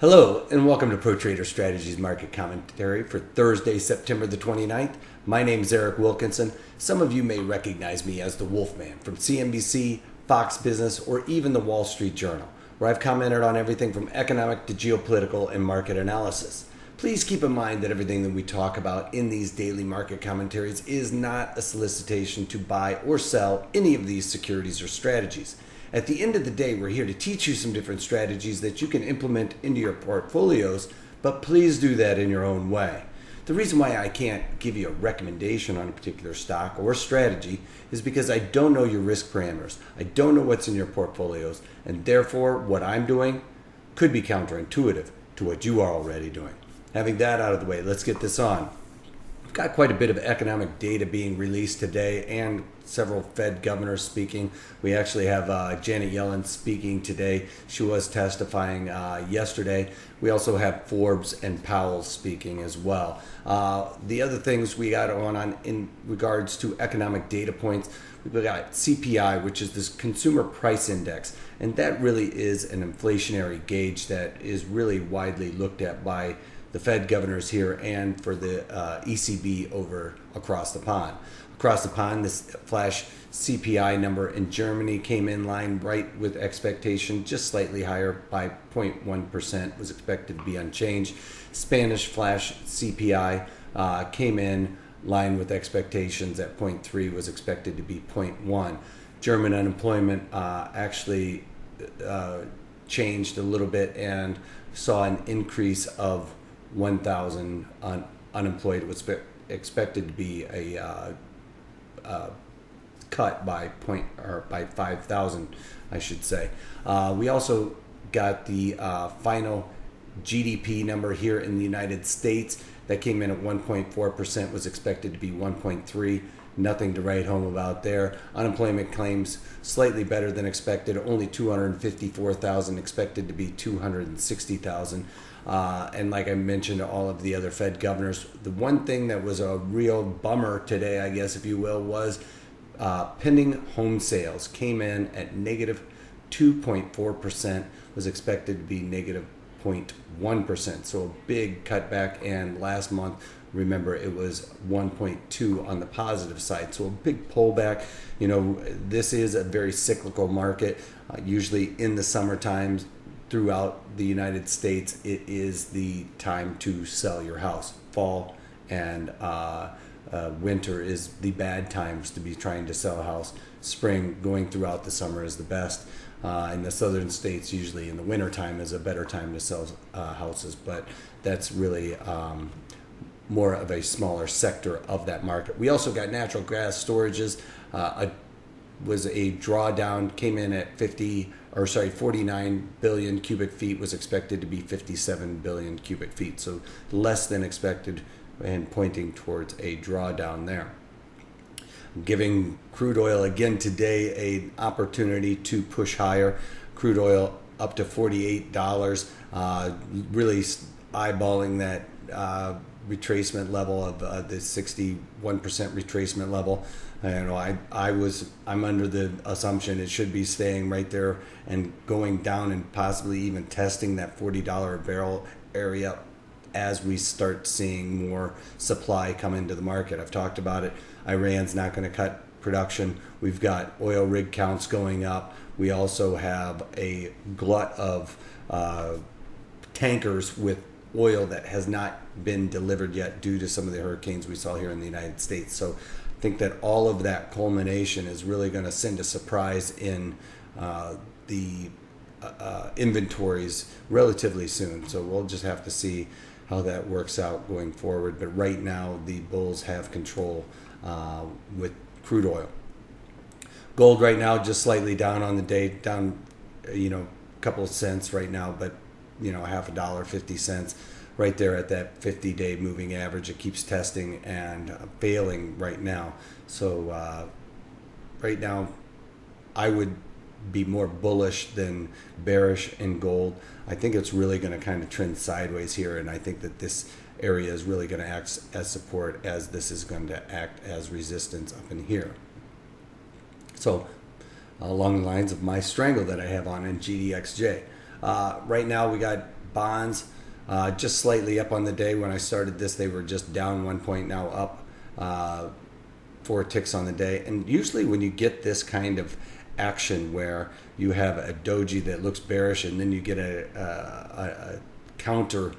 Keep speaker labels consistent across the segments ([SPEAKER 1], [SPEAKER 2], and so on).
[SPEAKER 1] Hello and welcome to Pro Trader Strategies Market Commentary for Thursday, September the 29th. My name is Eric Wilkinson. Some of you may recognize me as the Wolfman from CNBC, Fox Business, or even the Wall Street Journal, where I've commented on everything from economic to geopolitical and market analysis. Please keep in mind that everything that we talk about in these daily market commentaries is not a solicitation to buy or sell any of these securities or strategies. At the end of the day, we're here to teach you some different strategies that you can implement into your portfolios, but please do that in your own way. The reason why I can't give you a recommendation on a particular stock or strategy is because I don't know your risk parameters. I don't know what's in your portfolios, and therefore what I'm doing could be counterintuitive to what you are already doing. Having that out of the way, let's get this on. We've got quite a bit of economic data being released today and several Fed governors speaking. We actually have Janet Yellen speaking today. She was testifying yesterday. We also have Forbes and Powell speaking as well. The other things we got on in regards to economic data points, we've got CPI, which is this consumer price index, and that really is an inflationary gauge that is really widely looked at by the Fed governors here and for the ECB over across the pond. Across the pond, this flash CPI number in Germany came in line right with expectation, just slightly higher by 0.1%, was expected to be unchanged. Spanish flash CPI came in line with expectations at 0.3, was expected to be 0.1. German unemployment actually changed a little bit and saw an increase of 1,000 unemployed. It was expected to be a cut by 5,000, I should say. We also got the final GDP number here in the United States that came in at 1.4%, was expected to be 1.3. Nothing to write home about there. Unemployment claims slightly better than expected, only 254,000, expected to be 260,000. And like I mentioned, all of the other Fed governors, the one thing that was a real bummer today, I guess, if you will, was pending home sales came in at negative 2.4%, was expected to be negative 0.1%. So a big cutback. And last month, remember, it was 1.2 on the positive side. So a big pullback. You know, this is a very cyclical market. Usually in the summer times, throughout the United States, it is the time to sell your house. Fall and winter is the bad times to be trying to sell a house. Spring, going throughout the summer, is the best. In the southern states, usually in the winter time is a better time to sell houses, but that's really more of a smaller sector of that market. We also got natural gas storages. Was a drawdown, came in at 49 billion cubic feet, was expected to be 57 billion cubic feet, so less than expected and pointing towards a drawdown there. Giving crude oil again today an opportunity to push higher. Crude oil up to $48, really eyeballing that retracement level of the 61% retracement level. I'm under the assumption it should be staying right there and going down and possibly even testing that $40 a barrel area as we start seeing more supply come into the market. I've talked about it. Iran's not going to cut production. We've got oil rig counts going up. We also have a glut of tankers with oil that has not been delivered yet due to some of the hurricanes we saw here in the United States. So I think that all of that culmination is really going to send a surprise in the inventories relatively soon. So we'll just have to see how that works out going forward. But right now, the bulls have control with crude oil. Gold right now just slightly down on the day, down a couple of cents right now, but half a dollar, 50 cents. Right there at that 50-day moving average. It keeps testing and failing right now. So right now, I would be more bullish than bearish in gold. I think it's really going to kind of trend sideways here, and I think that this area is really going to act as support, as this is going to act as resistance up in here. So along the lines of my strangle that I have on in GDXJ. Right now we got bonds, just slightly up on the day. When I started this, they were just down 1 point, now up 4 ticks on the day. And usually when you get this kind of action where you have a doji that looks bearish and then you get a counter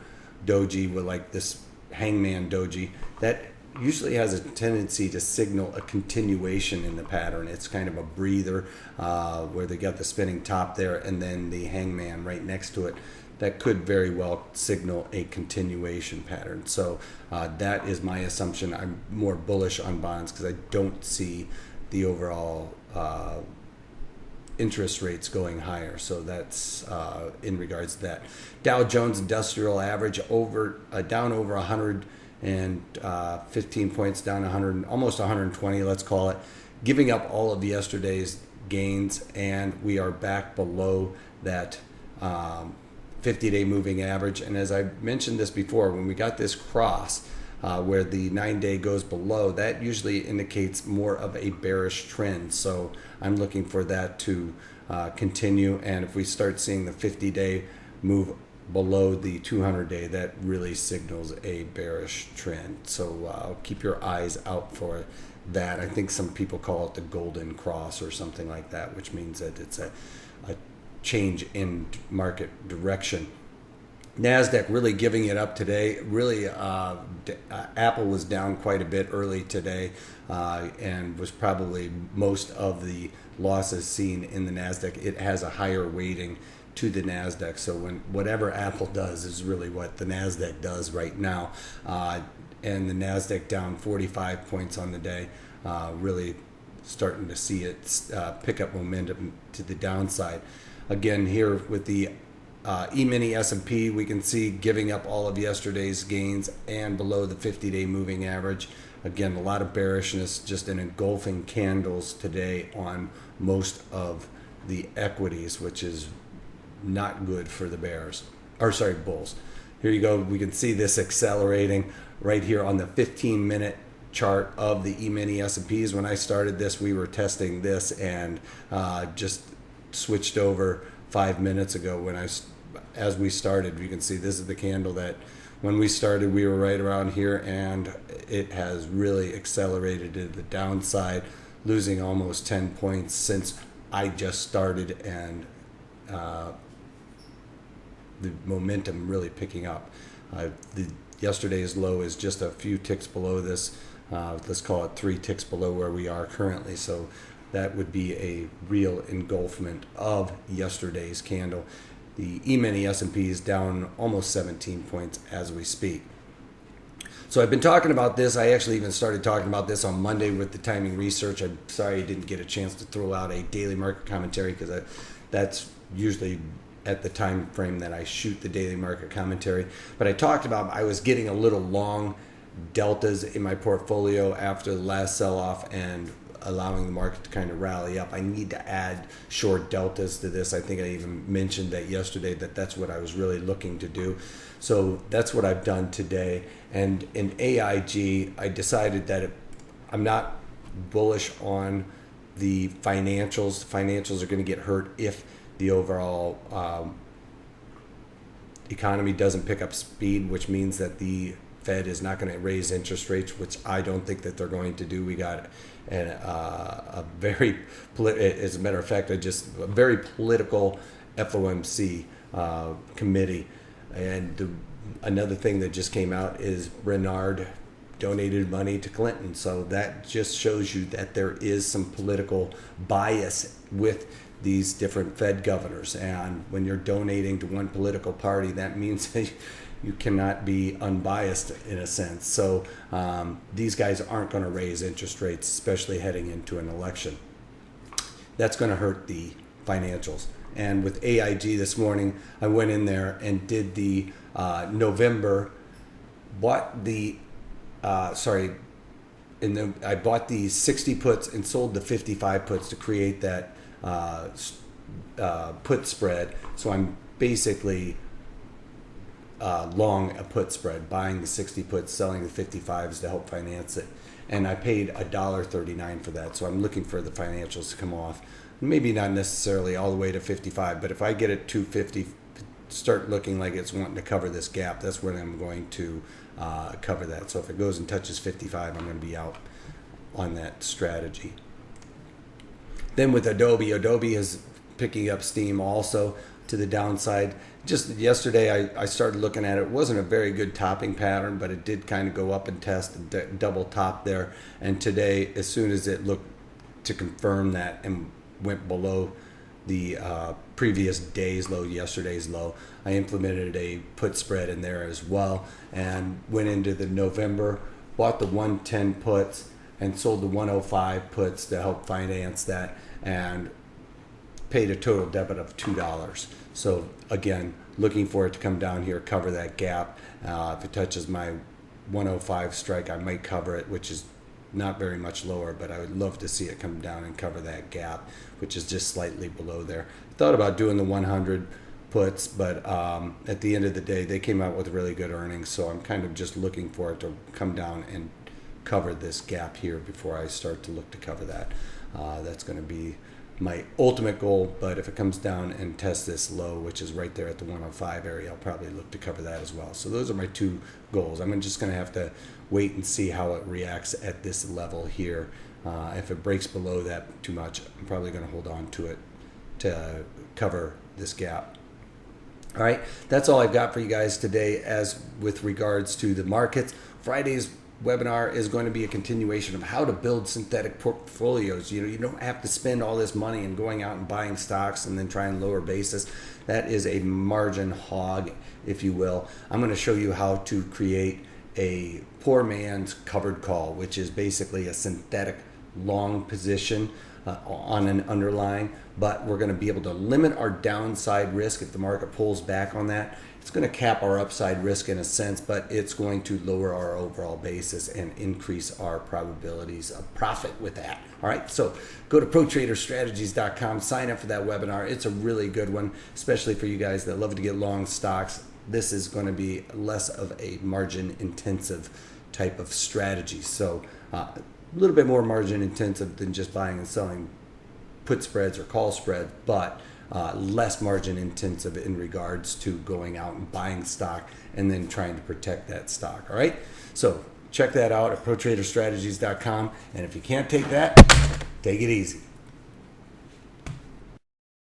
[SPEAKER 1] doji with like this hangman doji, that usually has a tendency to signal a continuation in the pattern. It's kind of a breather where they got the spinning top there and then the hangman right next to it. That could very well signal a continuation pattern. So that is my assumption. I'm more bullish on bonds because I don't see the overall interest rates going higher. So that's in regards to that. Dow Jones Industrial Average down over 115 points, down 100, almost 120, let's call it, giving up all of yesterday's gains, and we are back below that 50-day moving average. And as I mentioned this before, when we got this cross where the 9-day goes below, that usually indicates more of a bearish trend. So I'm looking for that to continue. And if we start seeing the 50-day move below the 200-day, that really signals a bearish trend. So keep your eyes out for that. I think some people call it the golden cross or something like that, which means that it's a change in market direction. NASDAQ really giving it up today. Really, Apple was down quite a bit early today and was probably most of the losses seen in the NASDAQ. It has a higher weighting to the NASDAQ. So whatever Apple does is really what the NASDAQ does right now. And the NASDAQ down 45 points on the day, really starting to see it pick up momentum to the downside. Again, here with the E-mini S&P, we can see giving up all of yesterday's gains and below the 50-day moving average. Again, a lot of bearishness, just in engulfing candles today on most of the equities, which is not good for the bulls. Here you go. We can see this accelerating right here on the 15-minute chart of the E-mini S&Ps. When I started this, we were testing this and just switched over 5 minutes ago. As we started, you can see this is the candle that when we started we were right around here, and it has really accelerated to the downside, losing almost 10 points since I just started, and the momentum really picking up. Yesterday's low is just a few ticks below this. Let's call it 3 ticks below where we are currently. So that would be a real engulfment of yesterday's candle. The E-mini S&P is down almost 17 points as we speak. So I've been talking about this. I actually even started talking about this on Monday with the timing research. I'm sorry I didn't get a chance to throw out a daily market commentary because that's usually at the time frame that I shoot the daily market commentary. But I talked about I was getting a little long deltas in my portfolio after the last sell-off and allowing the market to kind of rally up. I need to add short deltas to this. I think I even mentioned that yesterday, that's what I was really looking to do. So that's what I've done today. And in AIG, I decided that I'm not bullish on the financials. The financials are going to get hurt if the overall economy doesn't pick up speed, which means that the Fed is not going to raise interest rates, which I don't think that they're going to do. We got a very, as a matter of fact, a very political FOMC committee. And another thing that just came out is Bernard donated money to Clinton. So that just shows you that there is some political bias with these different Fed governors. And when you're donating to one political party, that means that you cannot be unbiased in a sense. So these guys aren't going to raise interest rates, especially heading into an election. That's going to hurt the financials. And with AIG this morning, I went in there and did the November, bought the, I bought the 60 puts and sold the 55 puts to create that put spread. So I'm basically long a put spread, buying the 60 puts, selling the 55s to help finance it. And I paid $1.39 for that. So I'm looking for the financials to come off. Maybe not necessarily all the way to 55, but if I get it to start looking like it's wanting to cover this gap, that's when I'm going to cover that. So if it goes and touches 55, I'm going to be out on that strategy. Then with Adobe is picking up steam also to the downside. Just yesterday I started looking at it. It wasn't a very good topping pattern, but it did kind of go up and test and double top there. And today, as soon as it looked to confirm that and went below the previous day's low, yesterday's low, I implemented a put spread in there as well and went into the November, bought the 110 puts and sold the 105 puts to help finance that, and paid a total debit of $2. So again, looking for it to come down here, cover that gap. If it touches my 105 strike, I might cover it, which is not very much lower, but I would love to see it come down and cover that gap, which is just slightly below there. Thought about doing the 100 puts, but at the end of the day, they came out with really good earnings, so I'm kind of just looking for it to come down and cover this gap here before I start to look to cover that. That's going to be my ultimate goal, but if it comes down and tests this low, which is right there at the 105 area, I'll probably look to cover that as well. So those are my two goals. I'm just going to have to wait and see how it reacts at this level here. If it breaks below that too much, I'm probably going to hold on to it to cover this gap. All right, that's all I've got for you guys today as with regards to the markets. Friday's webinar is going to be a continuation of how to build synthetic portfolios. You don't have to spend all this money and going out and buying stocks and then try and lower basis. That is a margin hog, if you will. I'm going to show you how to create a poor man's covered call, which is basically a synthetic long position on an underlying, but we're going to be able to limit our downside risk if the market pulls back on that. It's going to cap our upside risk in a sense, but it's going to lower our overall basis and increase our probabilities of profit with that. All right, so go to protraderstrategies.com, sign up for that webinar. It's a really good one, especially for you guys that love to get long stocks. This is going to be less of a margin intensive type of strategy. So a little bit more margin intensive than just buying and selling put spreads or call spreads, but less margin intensive in regards to going out and buying stock and then trying to protect that stock. All right, so check that out at protraderstrategies.com, and if you can't take that, take it easy.